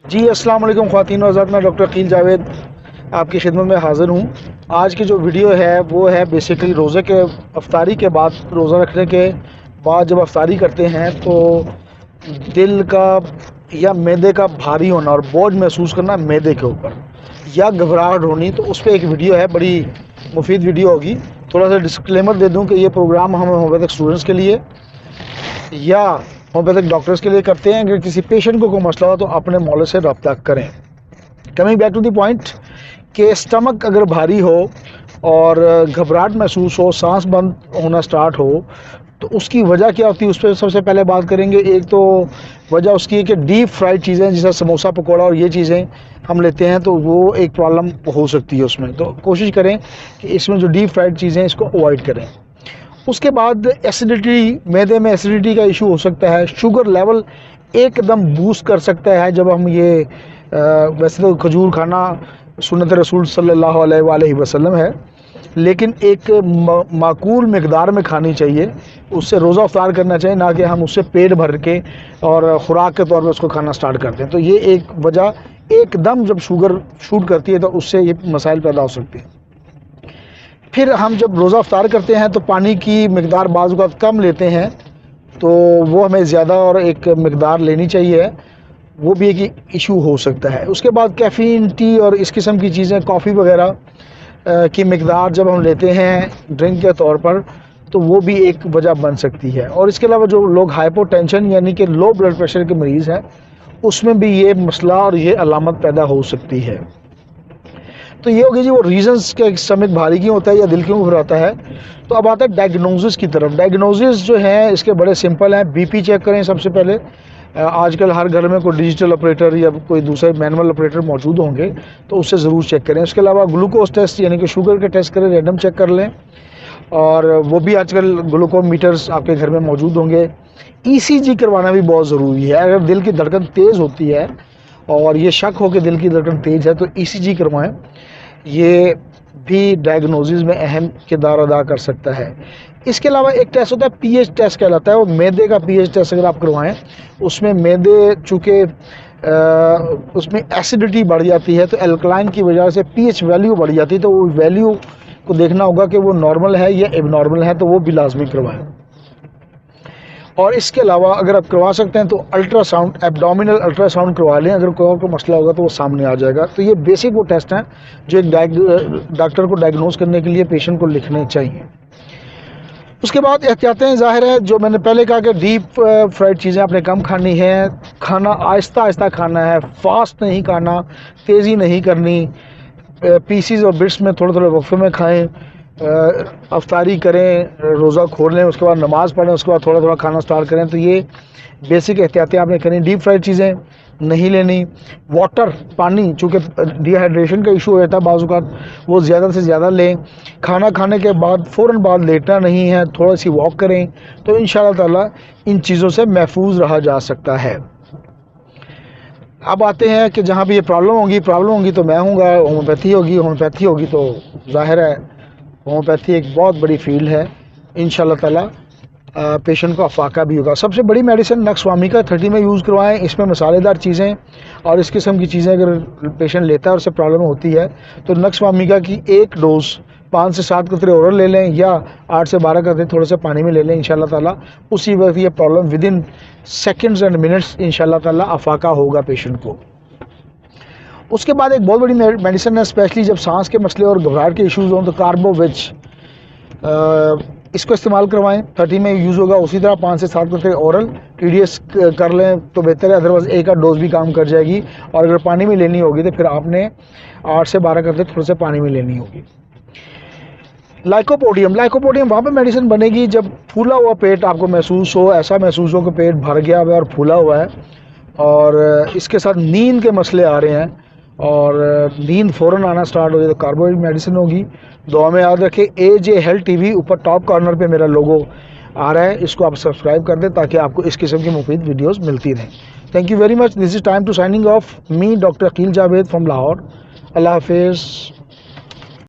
जी, अस्सलाम वालेकुम ख़वातीन व हज़रात, मैं डॉक्टर अकील जावेद आपकी खिदमत में हाज़िर हूँ। आज की जो वीडियो है वो है बेसिकली रोज़े के अफ्तारी के बाद, रोज़ा रखने के बाद जब अफ्तारी करते हैं तो दिल का या मैदे का भारी होना और बोझ महसूस करना मैदे के ऊपर या घबराहट होनी, तो उस पे एक वीडियो है, बड़ी मुफीद वीडियो होगी। थोड़ा सा डिस्क्लेमर दे दूँ कि ये प्रोग्राम हम होम्योपैथिक स्टूडेंट्स के लिए या होम्योपैथिक डॉक्टर्स के लिए करते हैं। अगर किसी पेशेंट को कोई मसला हो तो अपने मौलवी से रब्ता करें। Coming back to the point कि स्टमक अगर भारी हो और घबराहट महसूस हो, सांस बंद होना स्टार्ट हो, तो उसकी वजह क्या होती है, उस पर सबसे पहले बात करेंगे। एक तो वजह उसकी है कि डीप फ्राइड चीज़ें जैसे समोसा, पकौड़ा और ये चीज़ें हम लेते हैं, तो वो एक प्रॉब्लम हो सकती है उसमें। तो कोशिश करें कि इसमें जो डीप फ्राइड चीज़ें हैं इसको अवॉइड करें। उसके बाद एसिडिटी, मैदे में एसिडिटी का इशू हो सकता है। शुगर लेवल एकदम बूस्ट कर सकता है जब हम ये वैसे तो खजूर खाना सुन्नत रसूल सल्लल्लाहु अलैहि वसल्लम है, लेकिन एक माकूल मिकदार में खानी चाहिए। उससे रोज़ा अफ्तार करना चाहिए, ना कि हम उससे पेट भर के और ख़ुराक के तौर पे उसको खाना स्टार्ट करते हैं। तो ये एक वजह, एकदम जब शुगर शूट करती है तो उससे ये मसाइल पैदा हो सकते हैं। फिर हम जब रोज़ा अफ्तार करते हैं तो पानी की मिकदार बाज़ औक़ात कम लेते हैं, तो वो हमें ज़्यादा और एक मिकदार लेनी चाहिए, वो भी एक इशू हो सकता है। उसके बाद कैफ़ीन, टी और इस किस्म की चीज़ें, कॉफ़ी वगैरह की मिकदार जब हम लेते हैं ड्रिंक के तौर पर, तो वो भी एक वजह बन सकती है। और इसके अलावा जो लोग हाइपोटेंशन यानी कि लो ब्लड प्रेशर के मरीज़ हैं, उसमें भी ये मसला और ये अलामत पैदा हो सकती है। तो ये होगी जी वो रीज़न्स के स्टमक भारी क्यों होता है या दिल क्यों घबराता है। तो अब आता है डायग्नोसिस की तरफ। डायग्नोसिस जो है इसके बड़े सिंपल हैं। बीपी चेक करें सबसे पहले। आजकल हर घर में कोई डिजिटल ऑपरेटर या कोई दूसरे मैनुअल ऑपरेटर मौजूद होंगे, तो उससे ज़रूर चेक करें। उसके अलावा ग्लूकोज टेस्ट यानी कि शुगर के टेस्ट करें, रैंडम चेक कर लें, और वो भी आजकल ग्लूकोमीटर्स आपके घर में मौजूद होंगे। ईसीजी करवाना भी बहुत ज़रूरी है। अगर दिल की धड़कन तेज़ होती है और ये शक हो कि दिल की धड़कन तेज़ है तो ईसीजी करवाएं। ये भी डायग्नोसिस में अहम किरदार अदा कर सकता है। इसके अलावा एक टेस्ट होता है, पीएच टेस्ट कहलाता है। वो मैदे का पीएच टेस्ट अगर आप करवाएं, उसमें मैदे चूँकि उसमें एसिडिटी बढ़ जाती है, तो एल्कलाइन की वजह से पीएच वैल्यू बढ़ जाती है। तो वो वैल्यू को देखना होगा कि वो नॉर्मल है या एबनॉर्मल है, तो वो भी लाजमी करवाएं। और इसके अलावा अगर आप करवा सकते हैं तो अल्ट्रासाउंड, एब्डोमिनल अल्ट्रासाउंड करवा लें। अगर कोई और को मसला होगा तो वो सामने आ जाएगा। तो ये बेसिक वो टेस्ट हैं जो एक डॉक्टर को डायग्नोस करने के लिए पेशेंट को लिखने चाहिए। उसके बाद एहतियातें ज़ाहिर है, जो मैंने पहले कहा कि डीप फ्राइड चीज़ें आपने कम खानी है, खाना आहिस्ता आहिस्ता खाना है, फास्ट नहीं खाना, तेज़ी नहीं करनी, पीसीज और बिट्स में थोड़े थोड़े वक्फे में खाएँ, अफ्तारी करें, रोज़ा खोल लें, उसके बाद नमाज़ पढ़ें, उसके बाद थोड़ा थोड़ा खाना स्टार्ट करें। तो ये बेसिक एहतियातें आपने करनी। डीप फ्राइड चीज़ें नहीं लेनी। वाटर, पानी, चूँकि डिहाइड्रेशन का इशू हो जाता है बाज़ औक़ात, वो ज़्यादा से ज़्यादा लें। खाना खाने के बाद फ़ौरन बाद लेटना नहीं है, थोड़ी सी वॉक करें, तो इंशाअल्लाह ताला इन चीज़ों से महफूज रहा जा सकता है। अब आते हैं कि जहाँ भी ये प्रॉब्लम होगी तो मैं हूँगा, होम्योपैथी होगी तो ज़ाहिर है होम्योपैथी एक बहुत बड़ी फील्ड है। इंशाअल्लाह ताला पेशेंट को अफाका भी होगा। सबसे बड़ी मेडिसिन नक्सवामिका 30 में यूज़ करवाएं। इसमें मसालेदार चीज़ें और इस किस्म की चीज़ें अगर पेशेंट लेता है और उससे प्रॉब्लम होती है, तो नक्सवामिका की एक डोज 5 से 7 कतरे ओरल ले लें या 8 से 12 कतरे थोड़े से पानी में ले लें। इंशाअल्लाह ताला उसी वक्त ये problem within seconds and minutes इंशाअल्लाह ताला अफाका होगा पेशेंट को। उसके बाद एक बहुत बड़ी मेडिसिन है, स्पेशली जब सांस के मसले और घबराहट के इश्यूज़ हों, तो कार्बोविच, इसको इस्तेमाल करवाएं। 30 में यूज़ होगा। उसी तरह 5 से 7 कतरे ओरल TDS कर लें तो बेहतर है, अदरवाइज़ एक आध डोज भी काम कर जाएगी। और अगर पानी में लेनी होगी तो फिर आपने 8 से 12 कतरे थोड़े से पानी में लेनी होगी। लाइकोपोडियम वहाँ पे मेडिसिन बनेगी जब फूला हुआ पेट आपको महसूस हो, ऐसा महसूस हो कि पेट भर गया हुआ है और फूला हुआ है, और इसके साथ नींद के मसले आ रहे हैं और नींद फ़ौरन आना स्टार्ट हो जाए, तो कार्बोहाइड्रेट मेडिसिन होगी। दुआ में याद रखें, AJ हेल्थ TV ऊपर टॉप कॉर्नर पे मेरा लोगो आ रहा है, इसको आप सब्सक्राइब कर दें ताकि आपको इस किस्म की मुफीद वीडियोस मिलती रहें। Thank you very much. This is time to signing off me, doctor Akeel Javed from Lahore. Allah हाफिज़।